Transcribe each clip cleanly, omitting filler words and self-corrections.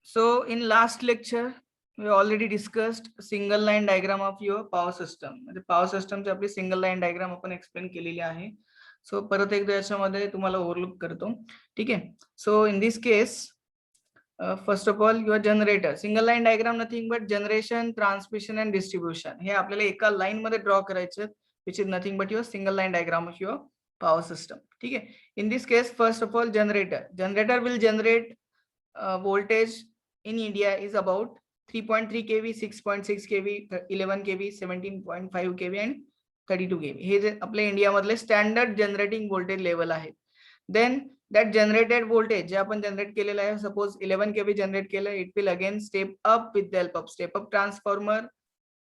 So in last lecture, we already discussed single line diagram of your power system. म्हणजे power system ची आपली single line diagram आपण explain केलेली आहे. So परत एकदा याच्यामध्ये तुम्हाला ओव्हरलुक करतो. ठीक आहे. So in this case, first of all your generator. Single line diagram nothing but generation, transmission and distribution. हे आपल्याला एका लाईन मध्ये ड्रॉ करायचे, which is nothing but your single line diagram of your power system. ठीक आहे. In this case, first of all generator. Generator will generate voltage in India is about 3.3 kV, 6.6 kV, 11 kV, 17.5 kV and 32 kV. हे जे आपल्या India मधले standard generating voltage level आहेत. Then that generated voltage जे आपण generate केलेलं आहे, suppose 11 kV generate केलं, it will again step up with the help of step up transformer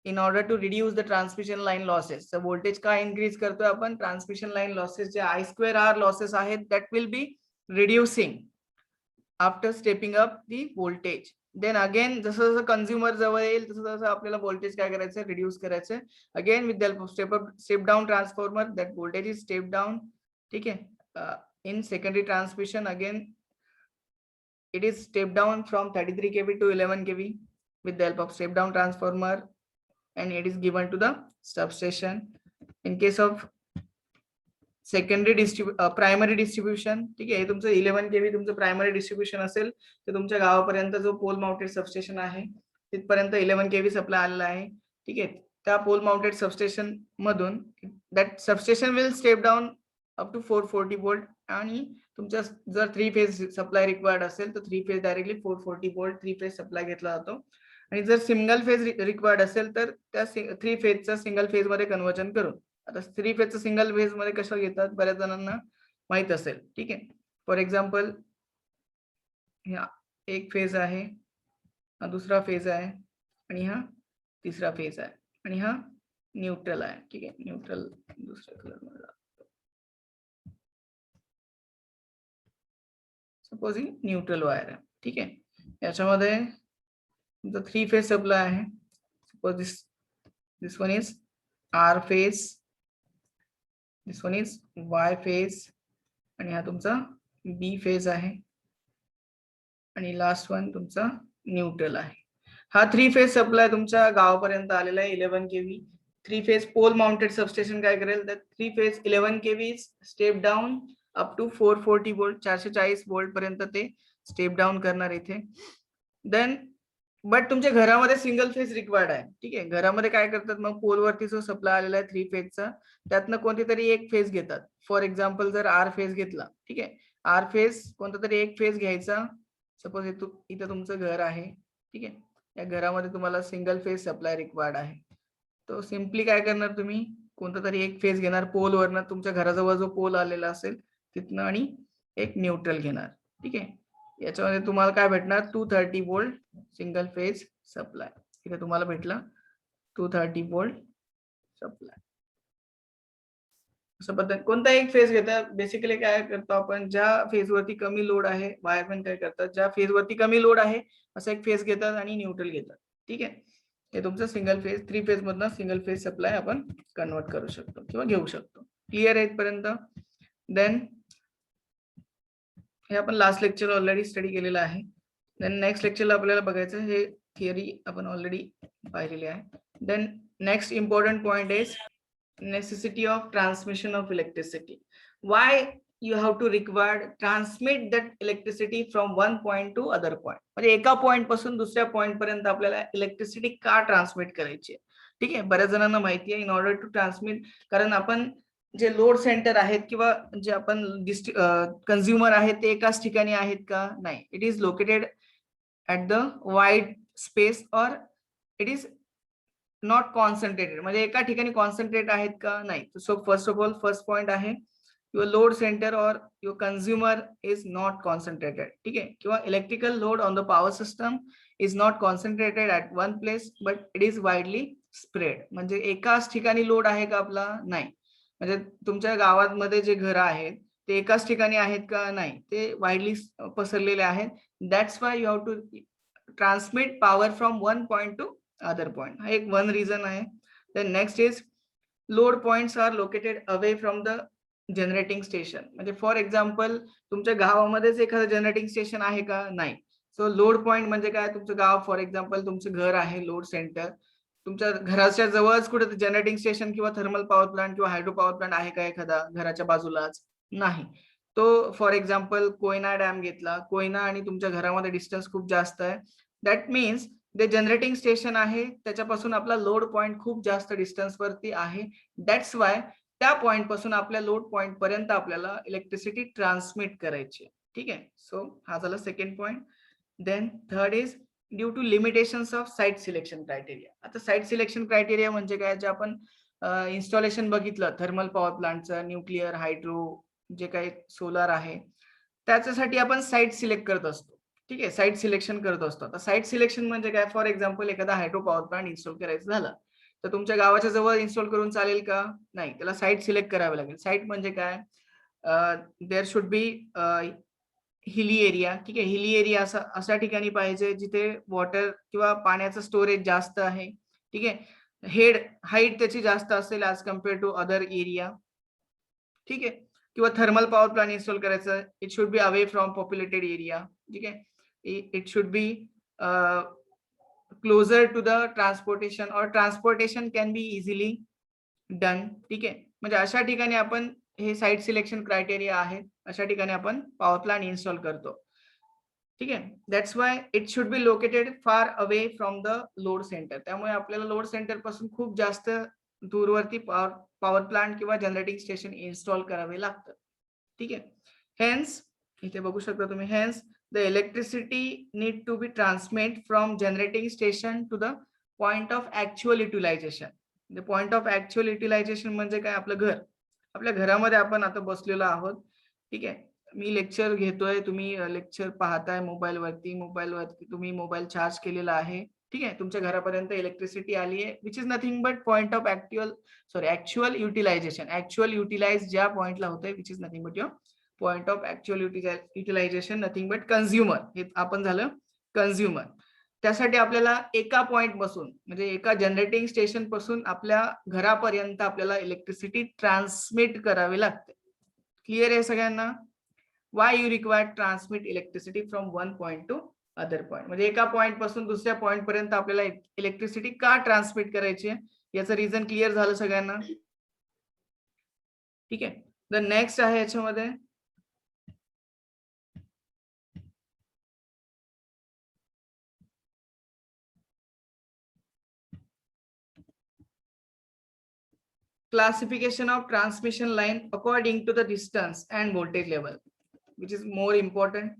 in order to reduce the transmission line losses. So voltage का increase करतोय आपण, transmission line losses जे I2R losses आहेत, that will be reducing after stepping up the voltage. Then again जसं जसं consumer जवळ येईल तसं तसं आपल्याला व्होल्टेज काय करायचं, रिड्यूस करायचं. Again with the help of step down transformer that voltage is step down. ठीक आहे. In secondary transmission again it is step down from 33 kV to 11 kV with the help of step down transformer and it is given to the substation. In case of secondary primary distribution, ठीक आहे, हे तुमचं 11 kV तुमचं primary distribution असेल तर तुमच्या गावापर्यंत जो पोल माउंटेड सबस्टेशन आहे तिथपर्यंत 11 kV सप्लाय आलेला आहे. ठीक आहे. त्या पोल माउंटेड सबस्टेशन मधून that substation will step down up to 440 volt आणि तुमच्या जर 3 फेज सप्लाय रिक्वायर्ड असेल तर 3 phase directly 440 volt 3 phase supply घेतला जातो आणि जर सिंगल फेज रिक्वायर्ड असेल तर त्या 3 फेजचा सिंगल फेज मध्ये कन्वर्जन करून. आता 3 फेजचं सिंगल फेज मध्ये कसं घेतात बऱ्याच जणांना माहित असेल. ठीक आहे. फॉर एक्झाम्पल हा एक फेज आहे, हा दुसरा फेज आहे आणि हा तिसरा फेज आहे आणि हा न्यूट्रल आहे. ठीक आहे. न्यूट्रल दुसऱ्या कलर मध्ये सपोज ही न्यूट्रल वायर आहे. ठीक आहे. याच्यामध्ये तुमचा 3 फेज सप्लाय आहे. Suppose this one is R phase, this one is Y phase आणि हा तुमचा बी फेज आहे आणि लास्ट वन तुमचा न्यूट्रल आहे. हा 3 फेज सप्लाय तुमच्या गावापर्यंत आलेला आहे 11 kV. 3 phase pole mounted substation काय करेल तर 3 phase 11 kV step down up to 440 volt 440 volt पर्यंत ते स्टेप डाऊन करणार इथे. देन बट तुमच्या घरामध्ये सिंगल फेज रिक्वायर्ड आहे. ठीक आहे. घरामध्ये काय करतात मग पोलवरती जो सप्लाय आलेला आहे 3 फेजचा त्यातनं कोणती तरी एक फेज घेतात. फॉर एक्झाम्पल जर आर फेज घेतला, ठीक आहे, आर फेज कोणता तरी एक फेज घ्यायचा. सपोज इथं तुमचं घर आहे. ठीक आहे. या घरामध्ये तुम्हाला सिंगल फेज सप्लाय रिक्वायर्ड आहे. तो सिम्पली काय करणार तुम्ही कोणता तरी एक फेज घेणार पोलवरनं, तुमच्या घराजवळ जो पोल आलेला असेल तिथनं आणि एक न्यूट्रल घेणार. ठीक आहे. याच्यामध्ये तुम्हाला काय भेटणार 230 वोल्ट सिंगल फेज सप्लाय. इथे तुम्हाला भेटला 230 वोल्ट सप्लाय. अशा पद्धतीने कोणता एक फेज घेतात. बेसिकली काय करतो आपण ज्या फेज वरती कमी लोड आहे, वायरमॅन काय करतात ज्या फेज वरती कमी लोड आहे असा एक फेज घेतात आणि न्यूट्रल घेतात. ठीक आहे. हे तुमचं सिंगल फेज 3 फेज मधनं सिंगल फेज सप्लाय आपण कन्वर्ट करू शकतो किंवा घेऊ शकतो. क्लिअर आहे इथपर्यंत. देन हे आपण लास्ट लेक्चर ऑलरेडी स्टडी केलेलं आहे. देन नेक्स्ट लेक्चरला आपल्याला बघायचं हे थिअरी आपण ऑलरेडी पाहिलेली आहे. Then next important point is necessity of transmission of electricity. Why you have to require transmit that electricity from one point to other point. म्हणजे एका पॉइंट पासून दुसऱ्या पॉइंट पर्यंत आपल्याला इलेक्ट्रिसिटी का ट्रान्समिट करायची आहे. ठीक आहे. बऱ्याच जणांना माहिती आहे इन ऑर्डर टू ट्रान्समिट, कारण आपण जे लोड सेंटर आहेत किंवा जे आपण कंझ्युमर आहेत ते एकाच ठिकाणी आहेत का नाही. It is located at the wide space और इट इज नॉट कॉन्सन्ट्रेटेड, म्हणजे एका ठिकाणी कॉन्सन्ट्रेट आहेत का नाही. So first of all first point आहे युअर लोड सेंटर और your consumer is not concentrated. ठीक आहे. किंवा electrical load on the power system is not concentrated at one place but it is widely spread. म्हणजे एकाच ठिकाणी load आहे का आपला नाही. म्हणजे तुमच्या गावामध्ये जे घर आहेत ते एकाच ठिकाणी आहेत का नाही, ते वाइडली पसरलेले आहेत. That's why you have to transmit power from one point to other point. हा एक वन रिझन आहे. then next is load points are located away from the generating station. म्हणजे फॉर एक्झाम्पल तुमच्या गावामध्येच एखादं जनरेटिंग स्टेशन आहे का नाही. सो लोड पॉइंट म्हणजे काय, तुमचं गाव फॉर एक्झाम्पल तुमचं घर आहे लोड सेंटर, तुमच्या घराच्या जवळच कुठे जनरेटिंग स्टेशन किंवा थर्मल पॉवर प्लांट किंवा हायड्रो पॉवर प्लांट आहे का एखादा घराच्या बाजूलाच, नाही. तो फॉर एक्झाम्पल कोयना डॅम घेतला, कोयना आणि तुमच्या घरामध्ये डिस्टन्स खूप जास्त आहे, दॅट मीन्स जे जनरेटिंग स्टेशन आहे त्याच्यापासून आपला लोड पॉइंट खूप जास्त डिस्टन्स वरती आहे. दॅट्स वाय त्या पॉइंट पासून आपल्या लोड पॉइंट पर्यंत आपल्याला इलेक्ट्रिसिटी ट्रान्समिट करायची. ठीक आहे. सो हा झाला second point. Then third is due to limitations of site selection criteria. आता साइट सिलेक्शन क्रायटेरिया म्हणजे काय, जे आपण इन्स्टॉलेशन बघितलं थर्मल पॉवर प्लांटचं, न्यूक्लिअर, हायड्रो, जे काही सोलार आहे, त्याच्यासाठी आपण साइट सिलेक्ट करत असतो. ठीक आहे, साइट सिलेक्शन करत असतो. आता साइट सिलेक्शन म्हणजे काय, फॉर एक्झाम्पल एखादा हायड्रो पॉवर प्लांट इन्स्टॉल करायचं झालं तर तुमच्या गावाच्या जवळ इन्स्टॉल करून चालेल का, नाही, त्याला साइट सिलेक्ट करावी लागेल. साइट म्हणजे काय, there should be hilly area. ठीक आहे, हिली एरिया अशा ठिकाणी पाहिजे जिथे वॉटर किंवा पाण्याचं स्टोरेज जास्त आहे. ठीक आहे, हेड हाईट त्याची जास्त असेल as compare to other area. ठीक आहे, किंवा थर्मल पॉवर प्लांट इन्स्टॉल करायचं, it should be away from populated area. ठीक आहे, it should be closer to the transportation और transportation can be easily done. ठीक आहे, म्हणजे अशा ठिकाणी आपण हे साइट सिलेक्शन क्रायटेरिया आहे, अशा ठिकाणी आपण पॉवर प्लांट इन्स्टॉल करतो. ठीक आहे, that's why it should be located far away from the load centre. त्यामुळे आपल्याला लोड सेंटर पासून खूप जास्त दूरवरती पॉवर प्लांट किंवा जनरेटिंग स्टेशन इन्स्टॉल करावे लागतं. ठीक आहे, हेन्स इथे बघू शकता तुम्ही, hence the electricity need to be transmit from generating station to the point of actual utilization. The point of actual utilization म्हणजे काय, आपलं घर. आपल्या घरामध्ये आपण आता बसलेलो आहोत. ठीक आहे, मी लेक्चर घेतोय, तुम्ही लेक्चर पाहताय मोबाईलवरती तुम्ही मोबाईल चार्ज केलेला आहे. ठीक आहे, तुमच्या घरापर्यंत इलेक्ट्रिसिटी आली आहे, which is nothing but point of actual utilization. Actual utilize ज्या पॉइंटला होतंय, which is nothing but your point of actual utilization, nothing but consumer. हे आपण झालं कन्झ्युमर. त्यासाठी आपल्याला एका पॉइंट पासून म्हणजे एका जनरेटिंग स्टेशन पासून आपल्या घरापर्यंत आपल्याला इलेक्ट्रिसिटी ट्रान्समिट करावी लागते. क्लिअर आहे सगळ्यांना? Y you require transmit electricity from one point to other point. म्हणजे एका पॉइंट पासून दुसऱ्या पॉइंट पर्यंत आपल्याला इलेक्ट्रिसिटी का ट्रान्समिट करायची आहे, याचं रिझन क्लिअर झालं सगळ्यांना? ठीक आहे, द नेक्स्ट आहे याच्यामध्ये classification of transmission line according to the distance and voltage level, which is more important.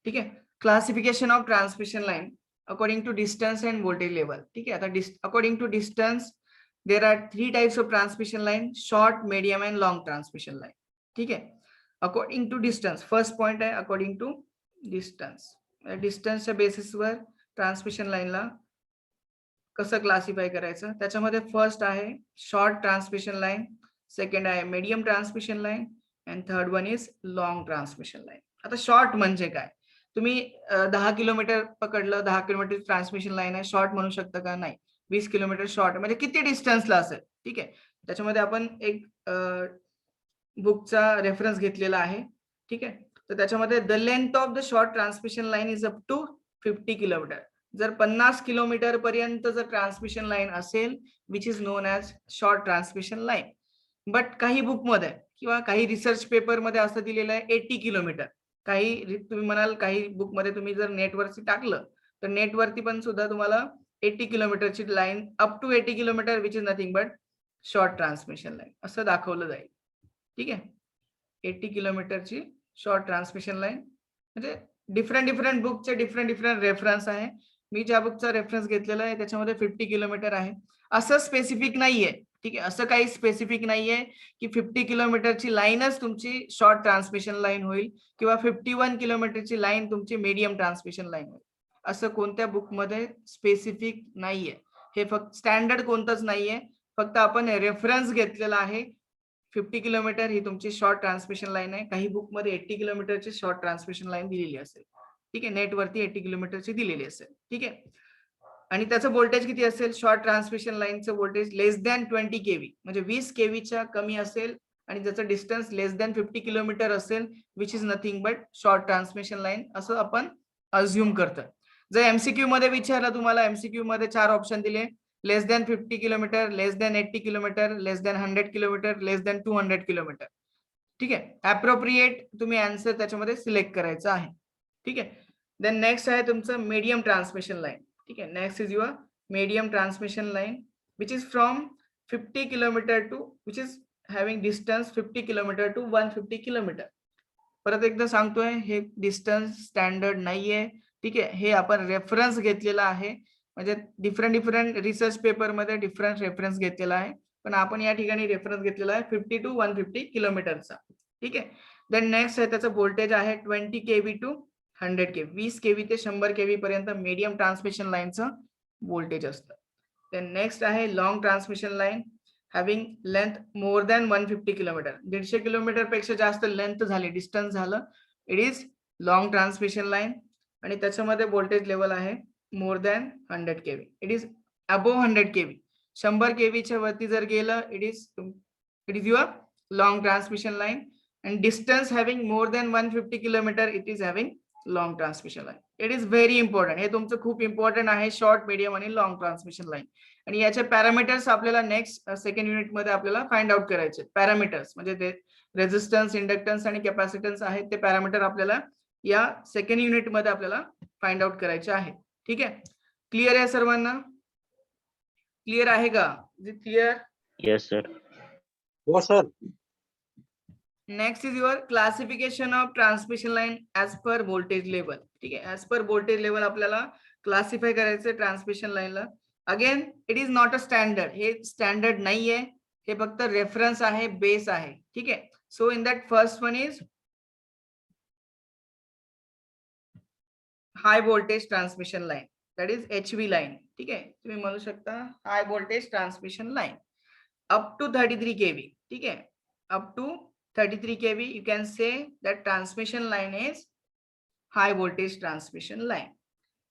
ठीक है, classification of transmission line according to distance and voltage level. ठीक है, आता according to distance there are three types of transmission line: short, medium and long transmission line. ठीक है, according to distance, first point है according to distance. distance च्या basis वर transmission लाईनला कसं क्लासिफाय करायचं, त्याच्यामध्ये फर्स्ट आहे शॉर्ट ट्रान्समिशन लाईन, सेकंड आहे medium transmission line and third one is long transmission line. आता शॉर्ट म्हणजे काय, तुम्ही 10 किलोमीटर पकडलं, 10 किलोमीटर ट्रान्समिशन लाईन आहे, शॉर्ट म्हणू शकता का, नाही. 20 किलोमीटर शॉर्ट म्हणजे किती डिस्टन्सला असेल. ठीक आहे, त्याच्यामध्ये आपण एक बुकचा रेफरन्स घेतलेला आहे. ठीक आहे, तर त्याच्यामध्ये the length of the short transmission line is up to 50 kilometre. जर 50 किलोमीटर पर्यंत जर ट्रान्समिशन लाईन असेल, which is known as short transmission line. But काही बुकमध्ये किंवा काही रिसर्च पेपरमध्ये असं दिलेलं आहे 80 किलोमीटर. काही तुम्ही म्हणाल, काही बुकमध्ये तुम्ही जर नेटवरती टाकलं तर नेटवरती पण सुद्धा तुम्हाला 80 किलोमीटरची line, up to 80 kilometre, which is nothing but short transmission line असं दाखवलं जाईल. ठीक आहे, 80 किलोमीटरची शॉर्ट ट्रान्समिशन लाईन. म्हणजे डिफरंट बुकचे डिफरंट रेफरन्स आहे. मी ज्या बुकचा रेफरन्स घेतलेला आहे त्याच्यामध्ये 50 किलोमीटर आहे. असं स्पेसिफिक नाहीये. ठीक आहे, असं काही स्पेसिफिक नाहीये की 50 किलोमीटरची लाईनच तुमची शॉर्ट ट्रान्समिशन लाईन होईल किंवा 51 किलोमीटरची लाईन तुमची मीडियम ट्रान्समिशन लाईन होईल. असं कोणत्या बुकमध्ये स्पेसिफिक नाहीये. हे फक्त स्टँडर्ड कोणतंच नाहीये, फक्त आपण रेफरन्स घेतलेला आहे. 50 किलोमीटर ही तुमची शॉर्ट ट्रान्समिशन लाईन आहे. काही बुकमध्ये 80 किलोमीटरची शॉर्ट ट्रान्समिशन लाईन दिलेली असेल. ठीक आहे, नेटवरती 80 किलोमीटरची दिलेली असेल. ठीक आहे, आणि त्याचं व्होल्टेज किती असेल, शॉर्ट ट्रान्समिशन लाईनचं व्होल्टेज लेस दॅन 20 केव्ही, म्हणजे 20 केव्हीच्या कमी असेल आणि ज्याचं डिस्टन्स लेस दॅन 50 किलोमीटर असेल, which is nothing but short transmission line, असं आपण अज्युम करतं. जर एमसीक्यू मध्ये विचारलं तुम्हाला, एमसीक्यू मध्ये 4 ऑप्शन दिले, लेस दॅन 50 किलोमीटर, लेस दॅन 80 किलोमीटर, लेस दॅन 100 किलोमीटर, लेस दॅन 200 किलोमीटर. ठीक आहे, अप्रोप्रिएट तुम्ही आन्सर त्याच्यामध्ये सिलेक्ट करायचं आहे. ठीक आहे. देन नेक्स्ट आहे तुमचं मीडियम ट्रान्समिशन लाईन. ठीक आहे, next is your medium transmission line which is from 50 kilometre to which is having distance 50 kilometre to 150 kilometre. परत एकदा सांगतोय, हे डिस्टन्स स्टँडर्ड नाहीये. ठीक आहे, हे आपण रेफरन्स घेतलेला आहे, म्हणजे डिफरंट रिसर्च पेपर मध्ये डिफरंट रेफरन्स घेतलेला आहे, पण आपण या ठिकाणी रेफरन्स घेतलेला आहे 50 टू 150 किलोमीटरचा. ठीक आहे. देन नेक्स्ट आहे त्याचं व्होल्टेज आहे 20 केव्ही टू 100 केव्ही, 20 केव्ही ते 100 केव्ही पर्यंत मीडियम ट्रान्समिशन लाईनचं व्होल्टेज असतं. देन नेक्स्ट आहे long transmission line having length more than 150 kilometre, 150 kilometre पेक्षा जास्त लेंथ झाली, डिस्टन्स झालं, it is long transmission line. आणि त्याच्यामध्ये व्होल्टेज लेवल आहे more than 100 kV, it is above 100 kV. 100 केव्हीच्या वरती जर गेलं it is your long transmission line. and distance having more than 150 kilometer it is having long transmission line. It is very important, हे तुमचं खूप important आहे, short, medium आणि long transmission line. आणि याचे पॅरामीटर्स आपल्याला नेक्स्ट सेकंड युनिट मध्ये आपल्याला फाइंड आउट करायचे. पॅरामीटर्स म्हणजे ते रेझिस्टन्स, इंडक्टन्स आणि कॅपॅसिटन्स आहेत, ते पॅरामीटर आपल्याला या सेकंड युनिट मध्ये आपल्याला फाइंड आउट करायचे आहे. ठीक आहे, क्लिअर आहे सर्वांना? क्लिअर आहे का? क्लिअर? Yes, sir. हो sir. Next is your classification of transmission line as per voltage level. ठीक आहे, ऍज पर व्होल्टेज लेवल आपल्याला क्लासिफाय करायचं ट्रान्समिशन लाईनला. Again it is not a standard, हे स्टँडर्ड नाहीये, हे फक्त रेफरन्स आहे, बेस आहे. ठीक आहे. So in that first one is hi voltage transmission line, that is HV line. ठीक आहे, तुम्ही म्हणू शकता हाय voltage transmission line up to 33 KV. ठीक आहे, up to 33 kV you can say that transmission line is high voltage transmission line.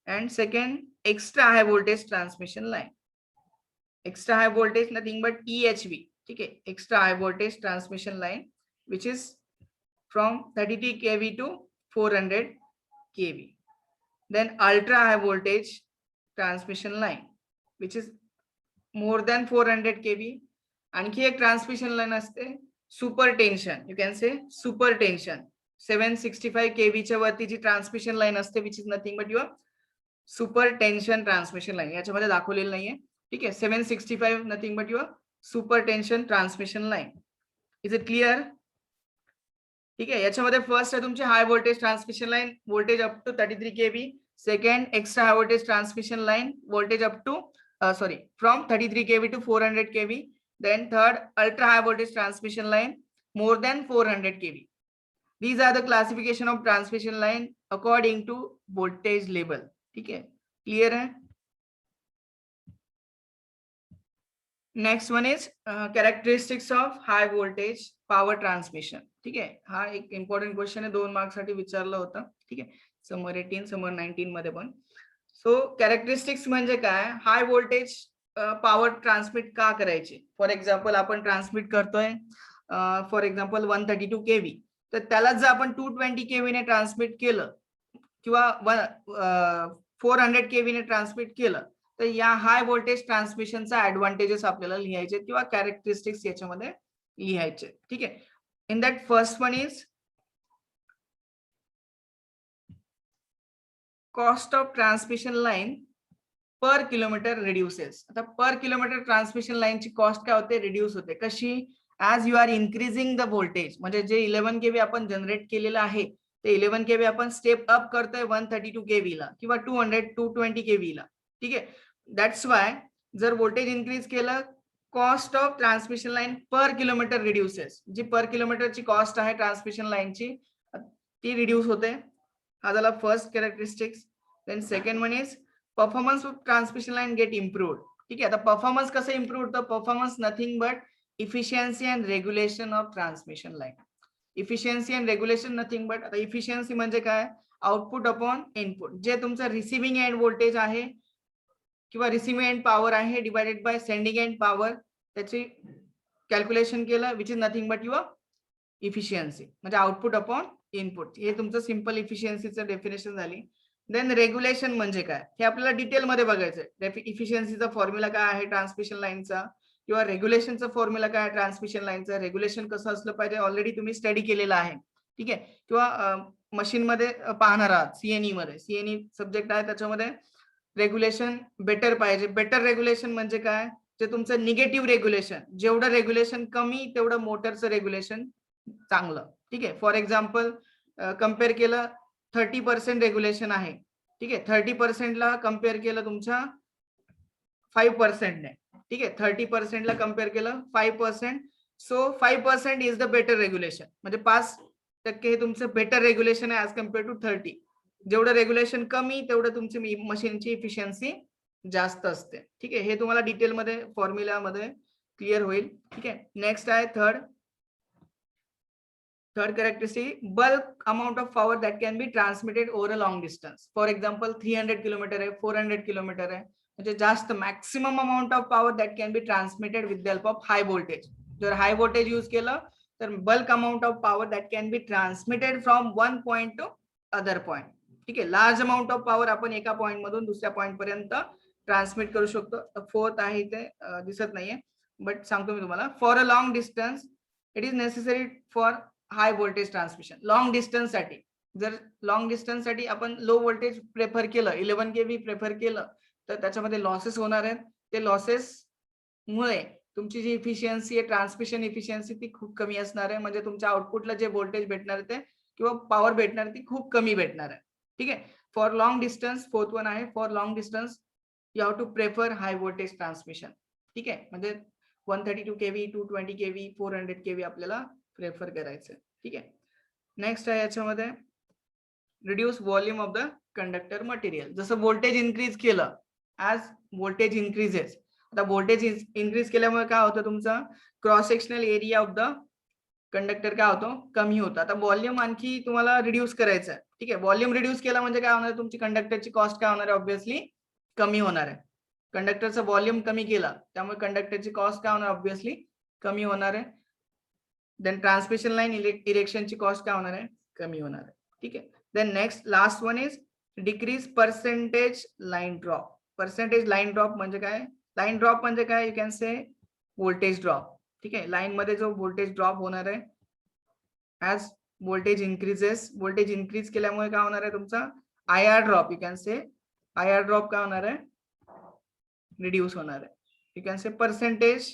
And second, extra high voltage transmission line. Extra high voltage nothing but EHV. Okay, extra high voltage transmission line which is from 33 kV to 400 kV. Then ultra high voltage transmission line which is more than 400 kV. आणखी एक transmission line असते super tension, you can say super tension 765 kV च्या वरती जी transmission line असते which is nothing but your super tension transmission line, याच्यामध्ये दाखवलेलं नाहीये. ठीक आहे, 765 nothing but your super tension transmission line. Is it clear? ठीक आहे, याच्यामध्ये फर्स्ट आहे तुमची high voltage transmission line, voltage up to 33 kV. Second extra high voltage transmission line, voltage up to from 33 kV to 400 kV. Then third, ultra high voltage transmission line more than 400 kV. These are the classification of transmission line according to voltage level. ठीक है, clear है? Next one is characteristics of high voltage power transmission. ठीक है, हा एक important question आहे, 2 marks साठी विचारला होता. ठीक आहे, समर 18 समर 19 मध्ये पण. सो कॅरेक्टरिस्टिक्स म्हणजे काय, हाय व्होल्टेज पॉवर ट्रान्समिट का करायची. फॉर एक्झाम्पल आपण ट्रान्समिट करतोय फॉर एक्झाम्पल 132 kV, तर त्याला जर आपण 220 kV ने ट्रान्समिट केलं किंवा 400 kV ने ट्रान्समिट केलं, तर या हाय व्होल्टेज ट्रान्समिशनचा ऍडव्हान्टेजेस आपल्याला लिहायचे किंवा कॅरेक्टरिस्टिक्स याच्यामध्ये लिहायचे. ठीक आहे, in that first one is cost of transmission line per kilometre reduces. आता per kilometre transmission line cost काय होते, रिड्यूस होते. कशी? As you are increasing the voltage, म्हणजे जे 11 kV आपण जनरेट केलेलं आहे ते 11 kV आपण स्टेप अप करतोय 132 kV ला किंवा 220 kV ला. ठीक आहे, दॅट्स वाय जर व्होल्टेज इन्क्रीज केलं, cost of transmission line per kilometre reduces, जी पर किलोमीटरची कॉस्ट आहे ट्रान्समिशन लाईनची ती रिड्यूस होते. हा झाला first characteristics. Then second one is performance of transmission line get improved. ठीक आहे, आता परफॉर्मन्स कसं इम्प्रूव्ह होतं, performance nothing but efficiency and regulation of transmission line. Efficiency and regulation nothing but, आता इफिशियन्सी म्हणजे काय, आउटपुट अपॉन इनपुट, जे तुमचं रिसिव्हिंग एंड व्होल्टेज आहे किंवा रिसिव्हिंग एंड पॉवर आहे divided by sending end power, त्याची कॅल्क्युलेशन केलं which is nothing but your efficiency, म्हणजे आउटपुट अपॉन इनपुट. हे तुमचं सिंपल इफिशियन्सीचं डेफिनेशन झाली. देन रेग्युलेशन म्हणजे काय हे आपल्याला डिटेलमध्ये बघायचंय. इफिशियन्सीचा फॉर्म्युला काय आहे ट्रान्समिशन लाईनचा, किंवा रेग्युलेशनचा फॉर्म्युला काय आहे ट्रान्समिशन लाईनचा, रेग्युलेशन कसं असलं पाहिजे ऑलरेडी तुम्ही स्टडी केलेलं आहे. ठीक आहे. किंवा मशीन मध्ये पाहणार आहात, सीएनई मध्ये, सीएनई सब्जेक्ट आहे त्याच्यामध्ये रेग्युलेशन बेटर पाहिजे. बेटर रेग्युलेशन म्हणजे काय, जे तुमचं निगेटिव्ह रेग्युलेशन, जेवढं रेग्युलेशन कमी तेवढं मोटरचं रेग्युलेशन चांगलं. ठीक आहे. फॉर एक्झाम्पल कम्पेअर केलं 30% रेग्युलेशन आहे. ठीक आहे. 30% कम्पेअर केलं तुमच्या 5% ने. ठीक आहे. 30% कम्पेअर केलं 5%. So 5% is the better regulation. म्हणजे 5% हे तुमचं बेटर रेग्युलेशन आहे ऍज कम्पेअर टू 30. जेवढं रेग्युलेशन कमी तेवढं तुमची मशीनची इफिशियन्सी जास्त असते. ठीक आहे. हे तुम्हाला डिटेलमध्ये फॉर्म्युलामध्ये क्लिअर होईल. ठीक आहे. नेक्स्ट आहे third characteristic, bulk amount of power that can be transmitted over a long distance. For example 300 kilometre आहे, 400 किलोमीटर आहे, म्हणजे जास्त maximum amount of power that can be transmitted with the help of high voltage. जर high voltage use केलं तर bulk amount of power that can be transmitted from one point to other point. ठीक आहे. Large amount of power आपण एका point मधून दुसऱ्या point पर्यंत ट्रान्समिट करू शकतो. फोर्थ आहे ते दिसत नाहीये बट सांगतो मी तुम्हाला. For a long distance it is necessary for high voltage transmission. Long distance साठी, जर लॉंग डिस्टन्स साठी आपण लो व्होल्टेज प्रेफर केलं, 11 kV प्रेफर केलं तर त्याच्यामध्ये लॉसेस होणार आहेत. ते लॉसेस मुळे तुमची जी इफिशियन्सी आहे, ट्रान्समिशन इफिशियन्सी, ती खूप कमी असणार आहे. म्हणजे तुमच्या आउटपुटला जे व्होल्टेज भेटणार आहे ते किंवा पॉवर भेटणार ती खूप कमी भेटणार आहे. ठीक आहे. For long distance, fourth one आहे for long distance you have to prefer high voltage transmission. ठीक आहे. म्हणजे 132 kV, 220 kV, 400 kV आपल्याला प्रेफर करायचं. ठीक आहे. नेक्स्ट आहे याच्यामध्ये reduce volume of the conductor material. जसं व्होल्टेज इन्क्रीज केलं, ऍज व्होल्टेज इन्क्रीजेस, आता व्होल्टेज इन्क्रीज केल्यामुळे काय होतं, तुमचा cross sectional area of the conductor काय होतो, कमी होतं. आता व्हॉल्यूम आणखी तुम्हाला रिड्यूस करायचं आहे. ठीक आहे. व्हॉल्यूम रिड्यूस केला म्हणजे काय होणार, तुमची कंडक्टरची कॉस्ट काय होणार आहे, ऑब्व्हियसली कमी होणार आहे. कंडक्टरचा व्हॉल्यूम कमी केला त्यामुळे कंडक्टरची कॉस्ट काय होणार, ऑब्व्हियसली कमी होणार आहे. देन ट्रान्समिशन लाईन इरेक्शनची कॉस्ट काय होणार आहे, कमी होणार आहे. ठीक आहे. Then next last one is decrease percentage line drop. Percentage line drop म्हणजे काय, लाईन ड्रॉप म्हणजे काय, you can say voltage drop. ठीक आहे. लाईन मध्ये जो व्होल्टेज ड्रॉप होणार आहे as voltage increases, voltage increase केल्यामुळे काय होणार आहे, तुमचा I R drop, you can say I R drop काय होणार आहे, रिड्यूस होणार आहे. You can say percentage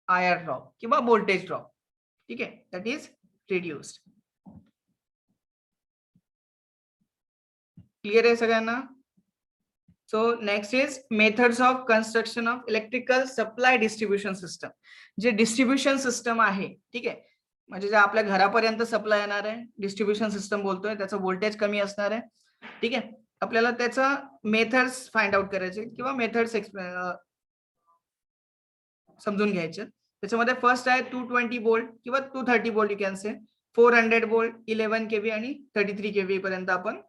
IR drop किंवा व्होल्टेज ड्रॉप. ठीक आहे. That is reduced. क्लिअर आहे सगळ्यांना. So next is methods of construction of electrical supply distribution system. जे डिस्ट्रीब्युशन सिस्टम आहे, ठीक आहे, म्हणजे जे आपल्या घरापर्यंत सप्लाय येणार आहे, डिस्ट्रीब्युशन सिस्टम बोलतोय, त्याचं व्होल्टेज कमी असणार आहे. ठीक आहे. आपल्याला त्याचा मेथड्स फाइंड आउट करायचे किंवा मेथड्स समजून घ्यायचे. त्याच्यामध्ये फर्स्ट आहे 220 वोल्ट किंवा 230 volt, you can say 400 volt, 11 kV आणि 33 kV पर्यंत आपण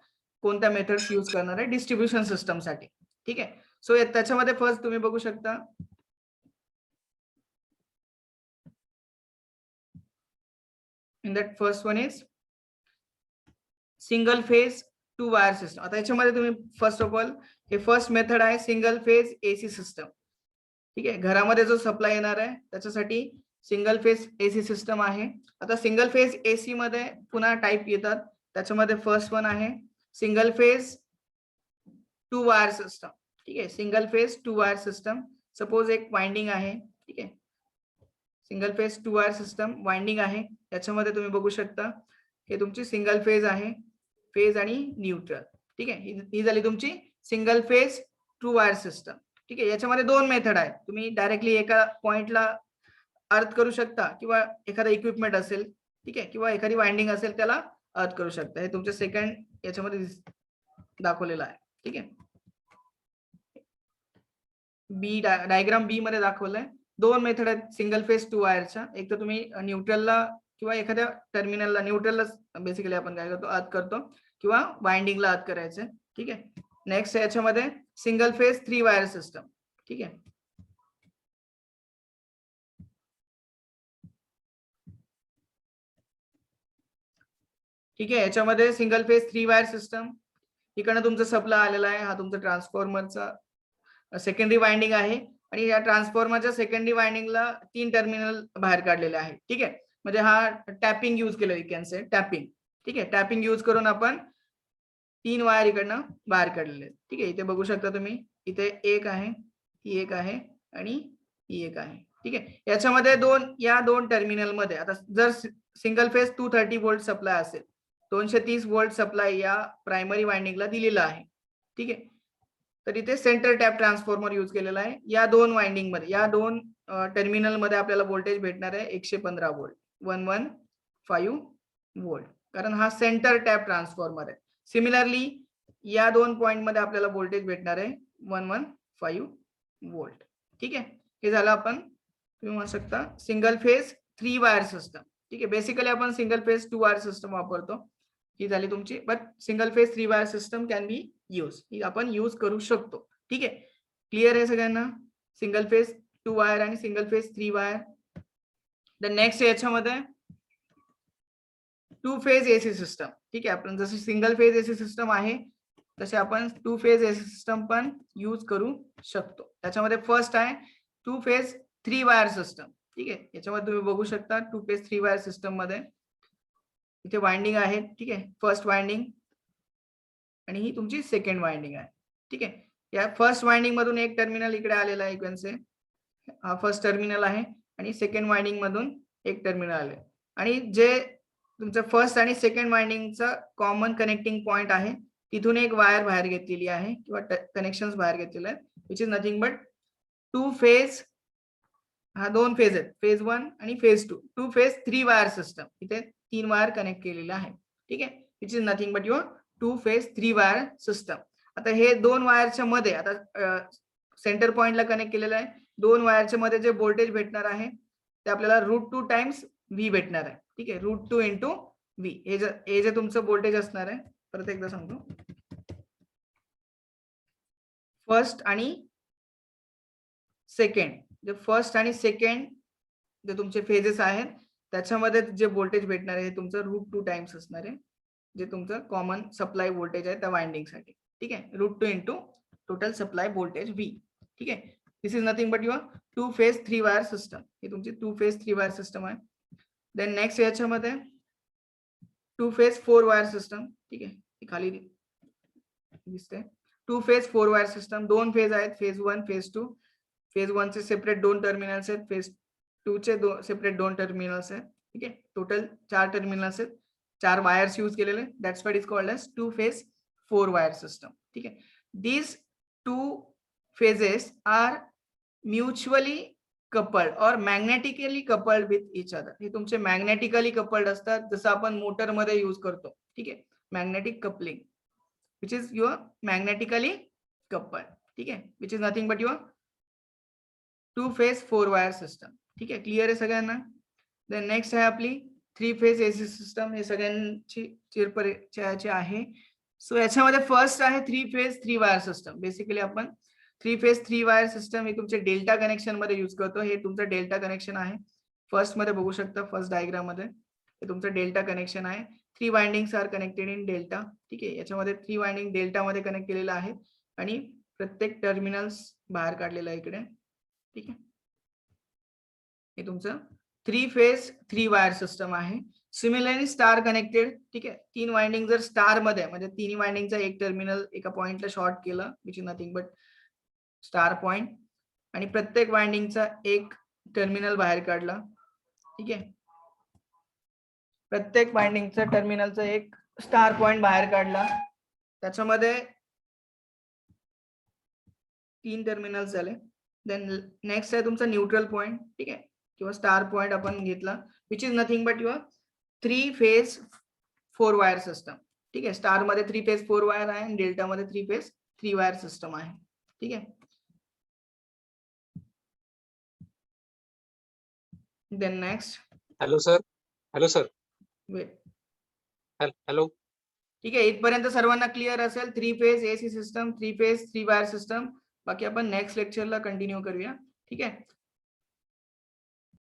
कोणत्या मेथड्स यूज करणार आहे डिस्ट्रीब्युशन सिस्टम साठी. ठीक आहे. सो त्याच्यामध्ये फर्स्ट तुम्ही बघू शकता in that first one is single phase two wire system. आता याच्यामध्ये तुम्ही फर्स्ट ऑफ ऑल हे फर्स्ट मेथड आहे सिंगल फेज एसी सिस्टम. ठीक आहे. घरामध्ये जो सप्लाय येणार आहे त्याच्यासाठी सिंगल फेज एसी सिस्टम आहे. आता सिंगल फेज एसी मध्ये पुन्हा टाइप येतात. त्याच्यामध्ये फर्स्ट वन आहे single phase two wire system. ठीक आहे. Single phase two wire system, suppose एक वाइंडिंग आहे. ठीक आहे. Single phase two wire system winding आहे. याच्यामध्ये तुम्ही बघू शकता हे तुमची सिंगल फेज आहे, फेज आणि न्यूट्रल. ठीक आहे. ही झाली तुमची single phase two wire system. ठीक आहे. याच्यामध्ये दोन मेथड आहेत. तुम्ही डायरेक्टली एका पॉइंटला अर्थ करू शकता किंवा एखादा इक्विपमेंट असेल, ठीक आहे, किंवा एखादी वाइंडिंग असेल त्याला अर्थ करू शकता. हे तुमचे सेकंड याच्यामध्ये दाखवलेलं आहे. ठीक आहे. बी डायग्राम बी मध्ये दाखवलंय. दोन मेथड आहेत सिंगल फेज टू वायरच्या. एक तर तुम्ही न्यूट्रलला किंवा एखाद्या टर्मिनलला, न्यूट्रलला बेसिकली आपण काय करतो, अर्थ करतो किंवा वाइंडिंगला अर्थ करायचं. ठीक आहे. नेक्स्ट याच्यामध्ये single phase three wire system. ठीक आहे. ठीक आहे. याच्यामध्ये सिंगल फेज 3 वायर सिस्टम, इकडनं तुमचं सप्लाय आलेला आहे, हा तुमचा ट्रान्सफॉर्मरचा सेकंडरी वाइंडिंग आहे आणि या ट्रान्सफॉर्मरच्या सेकंडरी वाइंडिंगला 3 टर्मिनल बाहेर काढलेले आहेत. ठीक आहे. म्हणजे हा टॅपिंग यूज केलं, यू कॅन से टॅपिंग. ठीक आहे. टॅपिंग यूज करून आपण 3 वायर इकडनं बाहेर काढलेले आहेत. ठीक आहे. इथे बघू शकता तुम्ही, इथे एक आहे, ही एक आहे आणि ही एक आहे. ठीक आहे. याच्यामध्ये या दोन टर्मिनल मध्ये आता जर सिंगल फेज 230 व्होल्ट सप्लाय असेल, 230 व्होल्ट सप्लाय या प्रायमरी वाइंडिंगला दिलेला आहे. ठीक आहे. तर इथे सेंटर टॅप ट्रान्सफॉर्मर यूज केलेला आहे. या दोन वाइंडिंग मध्ये, या दोन टर्मिनल मध्ये आपल्याला व्होल्टेज भेटणार आहे 115 व्होल्ट, 115 व्होल्ट, कारण हा सेंटर टॅप ट्रान्सफॉर्मर आहे. सिमिलरली या दोन पॉइंट मध्ये आपल्याला व्होल्टेज भेटणार आहे 115 व्होल्ट. ठीक आहे. हे झालं आपण, तुम्ही म्हणू शकता सिंगल फेज 3 वायर सिस्टम. ठीक आहे. बेसिकली आपण सिंगल फेज 2 वायर सिस्टम वापरतो, ही झाली तुमची, but single phase 3 wire system can be use, ही आपण यूज करू शकतो. ठीक आहे. क्लिअर आहे सगळ्यांना? सिंगल फेज 2 वायर आणि single phase 3 wire. The next याच्यामध्ये 2 फेज एसी सिस्टम. ठीक आहे. आपण जसे सिंगल फेज एसी सिस्टम आहे तसे आपण 2 फेज एसी सिस्टम पण यूज करू शकतो. त्याच्यामध्ये फर्स्ट आहे 2 फेज 3 वायर सिस्टम. ठीक आहे. याच्यामध्ये तुम्ही बघू शकता 2 फेज 3 वायर सिस्टम मध्ये इथे वाइंडिंग आहे. ठीक आहे. फर्स्ट वाइंडिंग आणि ही तुमची सेकंड वाइंडिंग आहे. ठीक आहे. या फर्स्ट वाइंडिंग मधून एक टर्मिनल इकडे आलेला आहे, इकडे हा फर्स्ट टर्मिनल आहे आणि सेकंड वाइंडिंग मधून एक टर्मिनल आले आणि जे तुमचं फर्स्ट आणि सेकंड वाइंडिंगचा कॉमन कनेक्टिंग पॉइंट आहे तिथून एक वायर बाहेर घेतलेली आहे किंवा कनेक्शन्स बाहेर घेतलेले आहेत, which is nothing but 2 phase, हा 2 फेज आहेत, फेज 1 आणि फेज 2, 2 फेज 3 वायर सिस्टम. इथे 3 वायर कनेक्ट केलेले आहे. ठीक आहे. Which is nothing but your 2 phase 3 wire system. आता हे 2 वायरच्या मध्ये, आता सेंटर पॉइंटला कनेक्ट केलेलं आहे, 2 वायरच्या मध्ये जे व्होल्टेज भेटणार आहे ते आपल्याला √2 टाइम्स व्ही भेटणार आहे. ठीक आहे. √2 इंटू व्ही, हे जे तुमचं व्होल्टेज असणार आहे, परत एकदा सांगतो, फर्स्ट आणि सेकंड, जे फर्स्ट आणि सेकंड जे तुमचे फेजेस आहेत त्याच्यामध्ये जे व्होल्टेज भेटणार आहे तुमचं √2 टाइम्स असणार आहे, जे तुमचं कॉमन सप्लाय व्होल्टेज आहे त्या वाइंडिंग साठी. ठीक आहे. √2 into total supply voltage V. ठीक आहे. This is nothing but your 2 phase 3 wire system. ही तुमची 2 फेज 3 वायर सिस्टम आहे. देन नेक्स्ट याच्यामध्ये 2 फेज 4 वायर सिस्टम. ठीक आहे. खाली दिसते 2 फेज 4 वायर सिस्टम. 2 फेज आहेत, फेज 1, फेज 2. फेज 1 चे सेपरेट 2 टर्मिनल्स आहेत, फेज 2 चे सेपरेट 2 टर्मिनल्स आहेत. ठीक आहे. टोटल 4 टर्मिनल्स आहेत, 4 वायर्स यूज केलेले, that's why it is called as 2 phase 4 wire system. ठीक आहे. These 2 phases are mutually coupled or magnetically coupled with each other. हे तुमचे मॅग्नेटिकली कपल्ड असतात, जसं आपण मोटर मध्ये यूज करतो. ठीक आहे. Magnetic coupling, which is your magnetically coupled. ठीक आहे. Which is nothing but your 2 phase 4 wire system. ठीक आहे. क्लिअर आहे सगळ्यांना? देन नेक्स्ट आहे आपली 3 फेज एसी सिस्टम. हे सगळ्यांची चिरपरिचयाची आहे. सो याच्यामध्ये फर्स्ट आहे 3 फेज 3 वायर सिस्टम. बेसिकली आपण 3 फेज 3 वायर सिस्टम हे तुमचे डेल्टा कनेक्शन मध्ये यूज करतो. हे तुमचं डेल्टा कनेक्शन आहे. फर्स्ट मध्ये बघू शकता, फर्स्ट डायग्राम मध्ये हे तुमचं डेल्टा कनेक्शन आहे. 3 windings are connected in delta. ठीक आहे. याच्यामध्ये 3 वाइंडिंग डेल्टा मध्ये कनेक्ट केलेला आहे आणि प्रत्येक टर्मिनल्स बाहेर काढलेला आहे इकडे. ठीक आहे. हे तुमचं 3 फेज 3 वायर सिस्टम आहे. Similarly star connected. ठीक आहे. 3 वाइंडिंग जर स्टार मध्ये, म्हणजे 3 वाइंडिंगचा एक टर्मिनल एका पॉइंटला शॉर्ट केलं, which is nothing but star point, आणि प्रत्येक वाइंडिंगचा एक टर्मिनल बाहेर काढला. ठीक आहे. प्रत्येक वाइंडिंगचा टर्मिनलचा एक स्टार पॉइंट बाहेर काढला, त्याच्यामध्ये 3 टर्मिनल्स झाले. देन नेक्स्ट आहे तुमचा न्यूट्रल पॉइंट. ठीक आहे. किंवा स्टार पॉइंट आपण घेतला, which is nothing but your 3 phase 4 wire system. ठीक आहे. स्टार मध्ये 3 फेज 4 वायर आहे आणि डेल्टा मध्ये 3 फेज 3 वायर सिस्टम आहे. ठीक आहे. Then next. Hello sir. Hello sir. Wait. Hello. ठीक आहे. इथपर्यंत सर्वांना क्लिअर असेल 3 phase AC system, 3 phase 3 wire system. बाकी आपण नेक्स्ट लेक्चरला कंटिन्यू करूया. ठीक आहे.